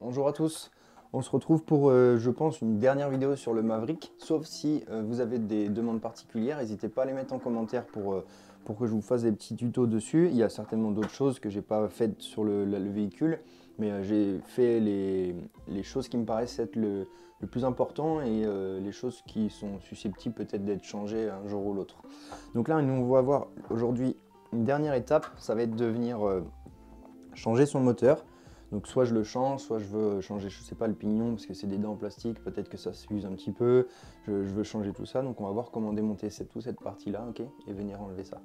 Bonjour à tous, on se retrouve pour, je pense, une dernière vidéo sur le Maverick, sauf si vous avez des demandes particulières, n'hésitez pas à les mettre en commentaire pour que je vous fasse des petits tutos dessus. Il y a certainement d'autres choses que j'ai pas faites sur le véhicule, mais j'ai fait les choses qui me paraissent être le plus important et les choses qui sont susceptibles peut-être d'être changées un jour ou l'autre. Donc là, nous on va voir aujourd'hui une dernière étape, ça va être de venir changer son moteur. Donc soit je le change, soit je veux changer, je sais pas, le pignon parce que c'est des dents en plastique, peut-être que ça s'use un petit peu, je veux changer tout ça. Donc on va voir comment démonter toute cette partie-là, ok, et venir enlever ça.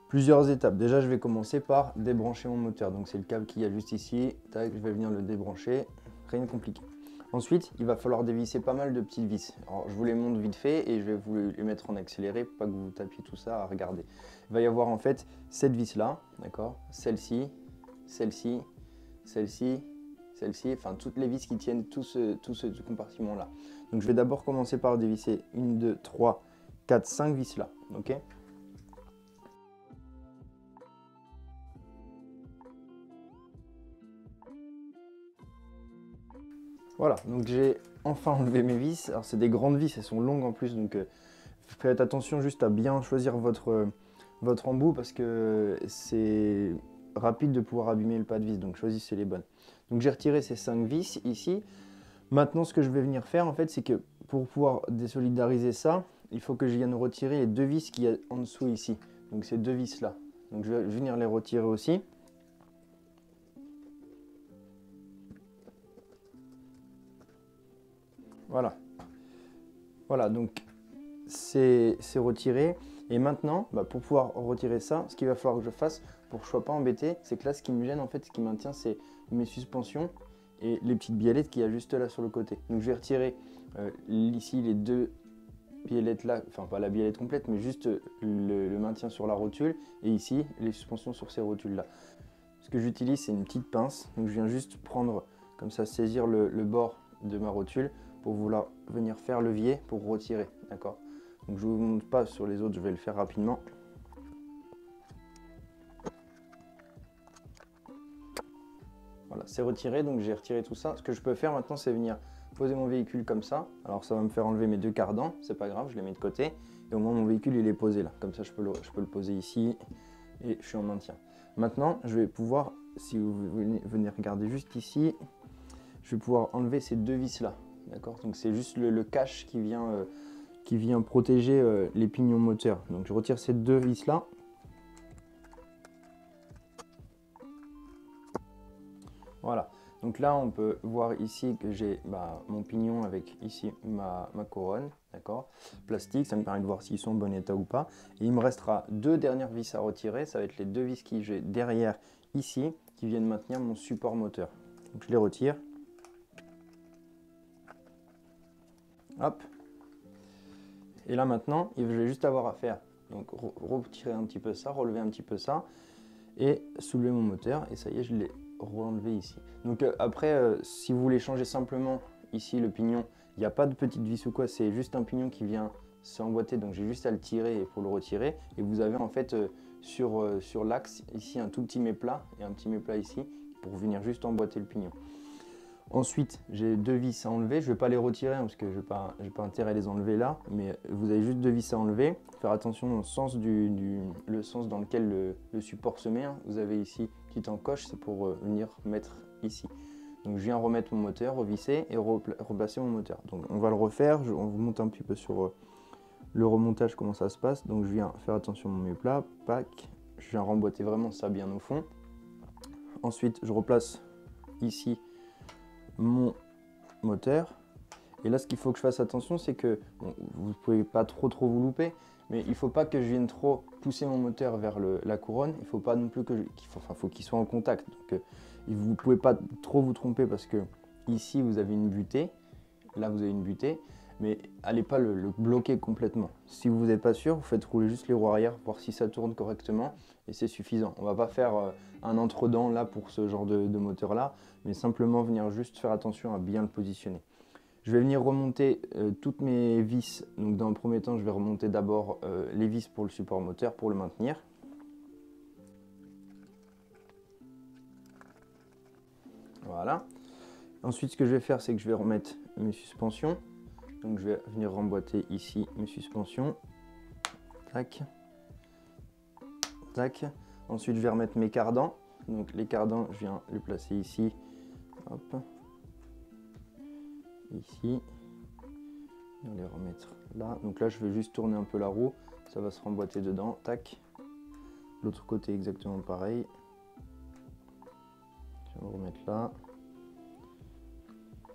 Plusieurs étapes. Déjà, je vais commencer par débrancher mon moteur. Donc c'est le câble qu'il y a juste ici, tac, je vais venir le débrancher, rien de compliqué. Ensuite, il va falloir dévisser pas mal de petites vis. Alors je vous les montre vite fait et je vais vous les mettre en accéléré pour pas que vous tapiez tout ça à regarder. Il va y avoir en fait cette vis-là, d'accord, celle-ci, celle-ci, celle-ci, celle-ci, enfin toutes les vis qui tiennent tout ce compartiment-là. Donc je vais d'abord commencer par dévisser 1, 2, 3, 4, 5 vis là, ok. Voilà, donc j'ai enfin enlevé mes vis. Alors c'est des grandes vis, elles sont longues en plus, donc faites attention juste à bien choisir votre embout parce que c'est rapide de pouvoir abîmer le pas de vis, donc choisissez les bonnes. Donc j'ai retiré ces 5 vis ici. Maintenant ce que je vais venir faire en fait, c'est que pour pouvoir désolidariser ça, il faut que je vienne retirer les 2 vis qu'il y a en dessous ici. Donc ces 2 vis là. Donc je vais venir les retirer aussi. Voilà. Voilà, donc c'est retiré. Et maintenant, pour pouvoir retirer ça, ce qu'il va falloir que je fasse pour que je ne sois pas embêté, c'est que là, ce qui me gêne, en fait, ce qui maintient, c'est mes suspensions et les petites biellettes qu'il y a juste là sur le côté. Donc je vais retirer ici les 2 biellettes là, enfin pas la biellette complète, mais juste le maintien sur la rotule, et ici, les suspensions sur ces rotules là. Ce que j'utilise, c'est une petite pince. Donc je viens juste prendre, comme ça, saisir le bord de ma rotule pour vouloir venir faire levier pour retirer, d'accord. Donc je ne vous montre pas sur les autres, je vais le faire rapidement. Voilà, c'est retiré, donc j'ai retiré tout ça. Ce que je peux faire maintenant, c'est venir poser mon véhicule comme ça. Alors ça va me faire enlever mes 2 cardans, c'est pas grave, je les mets de côté. Et au moins mon véhicule il est posé là, comme ça je peux le poser ici et je suis en maintien. Maintenant, je vais pouvoir, si vous venez regarder juste ici, je vais pouvoir enlever ces 2 vis là, d'accord. Donc c'est juste le cache qui vient protéger les pignons moteurs. Donc je retire ces 2 vis là. Voilà, donc là on peut voir ici que j'ai mon pignon avec ici ma couronne, d'accord, plastique, ça me permet de voir s'ils sont en bon état ou pas. Et il me restera 2 dernières vis à retirer, ça va être les 2 vis que j'ai derrière ici, qui viennent maintenir mon support moteur. Donc je les retire. Hop. Et là maintenant, je vais juste avoir à faire, donc retirer un petit peu ça, relever un petit peu ça, et soulever mon moteur, et ça y est, je l'ai re-enlevé ici. Donc après, si vous voulez changer simplement ici le pignon, il n'y a pas de petite vis ou quoi, c'est juste un pignon qui vient s'emboîter, donc j'ai juste à le tirer pour le retirer, et vous avez en fait sur l'axe ici un tout petit méplat, et un petit méplat ici, pour venir juste emboîter le pignon. Ensuite, j'ai 2 vis à enlever. Je ne vais pas les retirer parce que je n'ai pas intérêt à les enlever là, mais vous avez juste 2 vis à enlever. Faire attention au sens le sens dans lequel le support se met. Vous avez ici une petite encoche, c'est pour venir mettre ici. Donc je viens remettre mon moteur, revisser et replacer mon moteur. Donc on va le refaire. On vous montre un petit peu sur le remontage comment ça se passe. Donc je viens faire attention à mon méplat, pack. Je viens remboîter vraiment ça bien au fond. Ensuite, je replace ici mon moteur, et là ce qu'il faut que je fasse attention, c'est que vous ne pouvez pas trop vous louper, mais il ne faut pas que je vienne trop pousser mon moteur vers la couronne. Il ne faut pas non plus faut qu'il soit en contact, donc vous ne pouvez pas trop vous tromper parce que ici vous avez une butée, là vous avez une butée, mais allez pas le bloquer complètement. Si vous n'êtes pas sûr, vous faites rouler juste les roues arrière, voir si ça tourne correctement, et c'est suffisant. On va pas faire un entre-dents là pour ce genre de moteur là, mais simplement venir juste faire attention à bien le positionner. Je vais venir remonter toutes mes vis. Donc dans le premier temps, je vais remonter d'abord les vis pour le support moteur pour le maintenir. Voilà. Ensuite, ce que je vais faire, c'est que je vais remettre mes suspensions. Donc je vais venir remboîter ici mes suspensions. Tac. Tac. Ensuite, je vais remettre mes cardans. Donc les cardans, je viens les placer ici. Hop. Ici. On va les remettre là. Donc là, je vais juste tourner un peu la roue. Ça va se remboîter dedans. Tac. L'autre côté, exactement pareil. Je vais remettre là.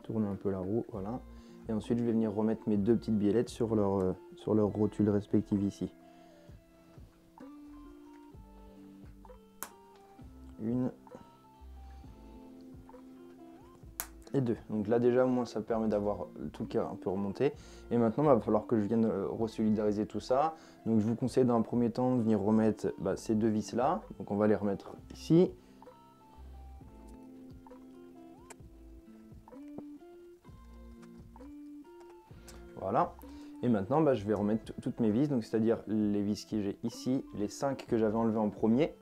Tourner un peu la roue, voilà. Et ensuite, je vais venir remettre mes deux petites biellettes sur leur rotule respective ici. Une. Et deux. Donc là déjà au moins ça permet d'avoir tout qui est un peu remonté. Et maintenant il va falloir que je vienne resolidariser tout ça. Donc je vous conseille dans un premier temps de venir remettre ces deux vis là. Donc on va les remettre ici. Voilà. Et maintenant je vais remettre toutes mes vis. Donc c'est-à-dire les vis que j'ai ici, les 5 que j'avais enlevées en premier.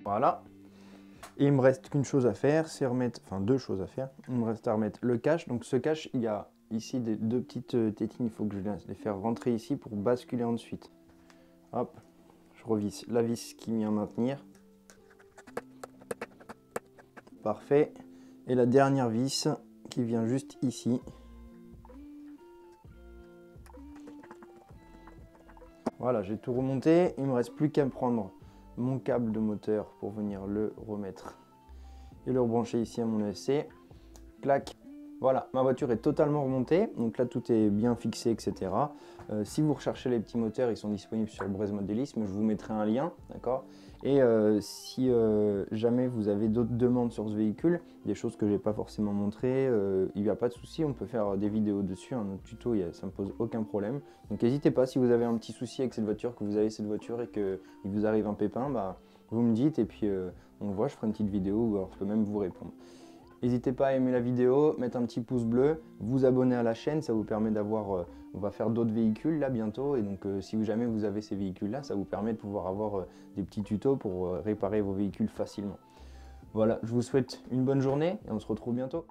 Voilà. Et il me reste qu'une chose à faire, c'est remettre, enfin deux choses à faire. Il me reste à remettre le cache. Donc ce cache, il y a ici des deux petites tétines, il faut que je les faire rentrer ici pour basculer ensuite. Hop, je revisse la vis qui vient maintenir. Parfait. Et la dernière vis qui vient juste ici. Voilà, j'ai tout remonté. Il ne me reste plus qu'à prendre mon câble de moteur pour venir le remettre et le rebrancher ici à mon ESC. Clac. Voilà, ma voiture est totalement remontée, donc là tout est bien fixé, etc. Si vous recherchez les petits moteurs, ils sont disponibles sur Breeze Modélisme, je vous mettrai un lien, d'accord. Et si jamais vous avez d'autres demandes sur ce véhicule, des choses que je n'ai pas forcément montrées, il n'y a pas de souci, on peut faire des vidéos dessus, un autre tuto, ça ne me pose aucun problème. Donc n'hésitez pas, si vous avez un petit souci avec cette voiture, que vous avez cette voiture et qu'il vous arrive un pépin, vous me dites et puis on voit, je ferai une petite vidéo ou alors je peux même vous répondre. N'hésitez pas à aimer la vidéo, mettre un petit pouce bleu, vous abonner à la chaîne, ça vous permet d'avoir, on va faire d'autres véhicules là bientôt, et donc si jamais vous avez ces véhicules là, ça vous permet de pouvoir avoir des petits tutos pour réparer vos véhicules facilement. Voilà, je vous souhaite une bonne journée et on se retrouve bientôt.